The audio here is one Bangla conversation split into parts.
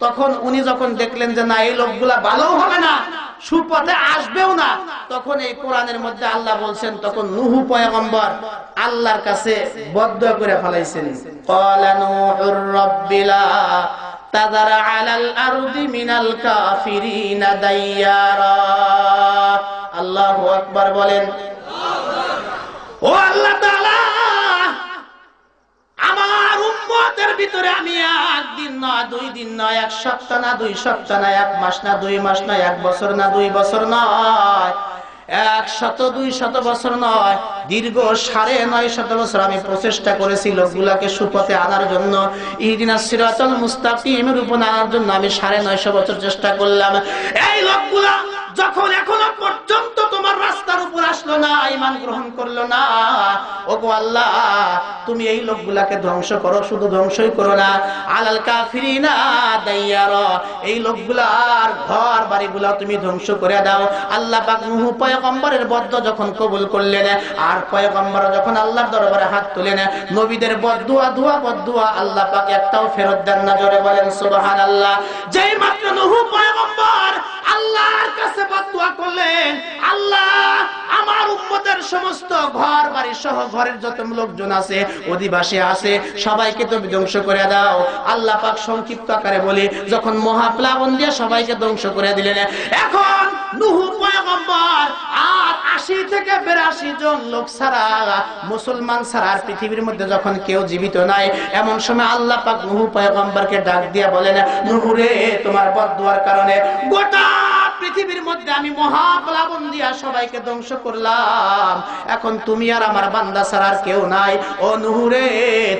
তখন উনি যখন দেখলেন যে না এই লোকগুলা ভালো হবে না, সুপথে আসবেও না, তখন এই কোরআনের মধ্যে আল্লাহ বলছেন, তখন নূহ পয়গম্বর আল্লাহর কাছে বদদুয়া করে ফেলাইছেন, ক্বালা নূহুর রাব্বিলা তাযার আলাল আরদি মিনাল কাফিরিনা দাইয়ারা। আল্লাহু আকবার বলেন। ও আল্লাহ তাআলা, আমার উম্মতের ভিতরে আমি একদিন নয়, 2 দিন নয়, 1 সপ্তাহ না, 2 সপ্তাহ না, 1 মাস না, 2 মাস নয়, 1 বছর না, 2 বছর নয়, 100-200 বছর নয়, দীর্ঘ 950 বছর আমি প্রচেষ্টা করেছি লোকগুলাকে সুপথে আনার জন্য, ইহদিনাস সিরাতাল মুস্তাকিমের উপর আনার জন্য আমি 950 বছর চেষ্টা করলাম। এই লোকগুলা যখন এখনো পর্যন্ত তোমার রাস্তার উপর আসলো না, ঈমান গ্রহণ করলো না, ওগো আল্লাহ তুমি এই লোকগুলাকে ধ্বংস করো, শুধু ধ্বংসই করো না, আলাল কাফিরিনা দাইয়ারা, এই লোকগুলার ঘর বাড়িগুলা তুমি ধ্বংস করে দাও। আল্লাহ পাক নূহ পয়গম্বরের বদদুয়া যখন কবুল করলেন, আর পয়গম্বর যখন আল্লাহর দরবারে হাত তুলেন, নবীদের বদদুয়া আল্লাহ পাক একটাও ফেরত দেন না। জোরে বলেন সুবহানাল্লাহ। যেই মাত্র নূহ পয়গম্বর আল্লাহর কাছে বদদুয়া করলেন, আল্লাহ আমার উম্মতের সমস্ত ঘর বাড়ি সহ ঘরের যত লোকজন আছে, অধিবাসী আছে, সবাইকে তুমি ধ্বংস করে দাও। আল্লাহ পাক সংক্ষিপ্ত আকারে বলি, যখন মহাপ্লাবন দিয়ে সবাইকে ধ্বংস করে দিলেন, এখন নূহ পয়গম্বর আর 80 থেকে 82 জন লোক ছাড়া, মুসলমান ছাড়া আর পৃথিবীর মধ্যে যখন কেউ জীবিত নাই, এমন সময় আল্লাহ পাক নূহ পয়গম্বরকে ডাক দিয়ে বলেন, নূহ রে, তোমার বদদুয়ার কারণে গোটা পৃথিবীর মধ্যে আমি মহাপ্লাবন দিয়া সবাইকে ধ্বংস করলাম, এখন তুমি আর আমার বান্দা ছাড়া আর কেউ নাই। ও নূহ রে,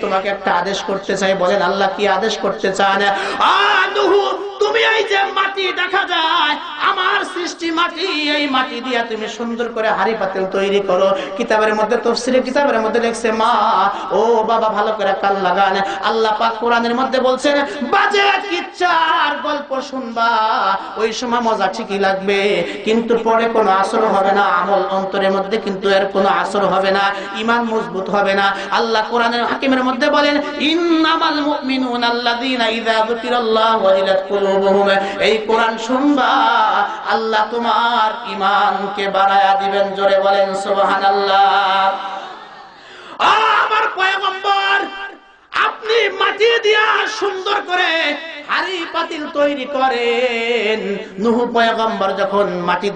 তোমাকে একটা আদেশ করতে চাই। বলেন আল্লাহ কি আদেশ করতে চান? নূহ, তুমি এই যে মাটি দেখা যায়, আমার সৃষ্টি মাটি, এই মাটি দিয়া তুমি সুন্দর করে হাড়ি পাতিল তৈরি করো। কিতাবের মধ্যে, তাফসীরে কিতাবের মধ্যে লেখছে, মা ও বাবা ভালো করে কান লাগান, আল্লাহ পাক কোরআনের মধ্যে বলছেন, বাজে কিচ্ছার গল্প শুনবা, ওই সময় মজা ঠিকই লাগবে, কিন্তু পরে কোনো আসর হবে না, আমল অন্তরের মধ্যে কিন্তু এর কোনো আসর হবে না, ঈমান মজবুত হবে না। আল্লাহ কোরআনের হাকিমের মধ্যে বলেন, ইন্নামাল মুমিনুনা আল্লাযীনা ইযা যুকিরাল্লাহু ওয়াজিলাত কুলুবুহুম। এই কোরআন শুনবা, আল্লাহ তোমার ঈমানকে বাড়ায়া দিবেন। জোরে বলেন সুবহানাল্লাহ। আমার পয়গম্বর, আপনি মাটি দিয়া সুন্দর করে হাড়ি পাতিল তৈরি করেন। নূহ পয়গম্বর যখন মাটি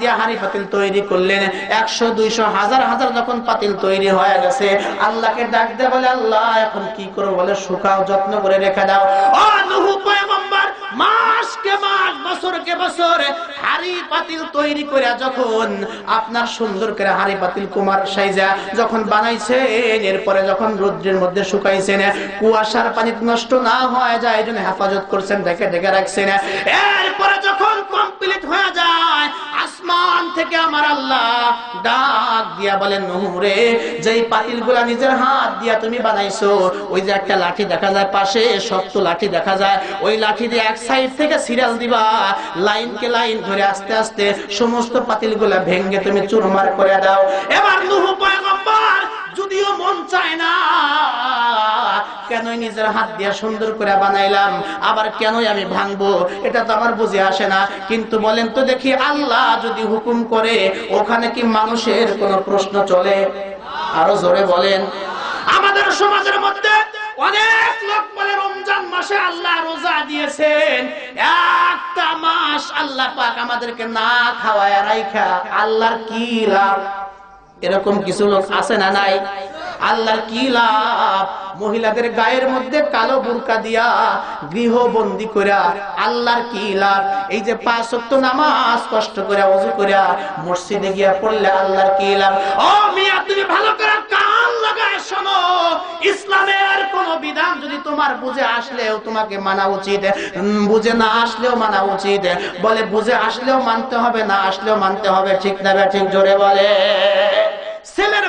দিয়া হাড়ি পাতিল তৈরি করলেন, 100-200 হাজার যখন পাতিল তৈরি হয়ে গেছে, আল্লাহকে ডাক দিয়ে বলে, আল্লাহ এখন কি করব? বলে, শুকাও, যত্ন করে রেখে দাও। ও নূহ পয়গম্বর, মাসকে মাস, বছরকে বছর হাড়ি পাতিল তৈরি করে যখন আপনার সুন্দর করে হাড়ি পাতিল কুমার সাইজা যখন বানাইছেন, এরপরে যখন রোদ্রের মধ্যে শুকাইছেন, কুয়াশার পানি নষ্ট না হয়ে যায়, হেফাজত করছেন, ঢেকে রাখছেন, এরপরে যখন কমপ্লিট হয়ে যায়, আসমান থেকে আমার আল্লাহ ডাক দিয়া বলেন, নূহ রে, যেই পাতিলগুলা নিজের হাত দিয়া তুমি বানাইছো, ওই যে একটা লাঠি দেখা যায় পাশে, শক্ত লাঠি দেখা যায়, ওই লাঠি দিয়ে এক সাইড থেকে সিরিয়াল দিবা, লাইনকে লাইন ধরে আস্তে আস্তে সমস্ত পাতিলগুলা ভেঙে তুমি চুরমার করে দাও। এবার নূহ পয়গম্বর যদিও মন চায় না, কেন নিজের হাত দিয়ে সুন্দর করে বানাইলাম, আবার কেন আমি ভাঙবো, এটা তো আমার বুঝে আসে না। কিন্তু বলেন তো দেখি, আল্লাহ যদি হুকুম করে, ওখানে কি মানুষের কোনো প্রশ্ন চলে? আরো জোরে বলেন। আমাদের সমাজের মধ্যে অনেক লোক বলে, রমজান মাসে আল্লাহ রোজা দিয়েছেন, একটা মাস আল্লাহ পাক আমাদেরকে না খাওয়ায় রাইখা আল্লাহর কি লাভ? এরকম কিছু লোক আছে না নাই? আল্লাহর কি লাভ? মহিলাদের গায়ের মধ্যে কালো বুরকা দিয়া গৃহবন্দী কইরা আল্লাহর কি লাভ? এই যে 5 ওয়াক্ত নামাজ কষ্ট করে ওযু কইরা মসজিদে গিয়া পড়লে আল্লাহর কি লাভ? ও মিয়া, তুমি ভালো করে কান লাগায় শোনো, ইসলামের কোন বিধান যদি তোমার বুঝে আসলেও তোমাকে মানা উচিত, বুঝে না আসলেও মানা উচিত। বলে বুঝে আসলেও মানতে হবে, না আসলেও মানতে হবে, ঠিক না? ঠিক জোরে বলে। ছেলের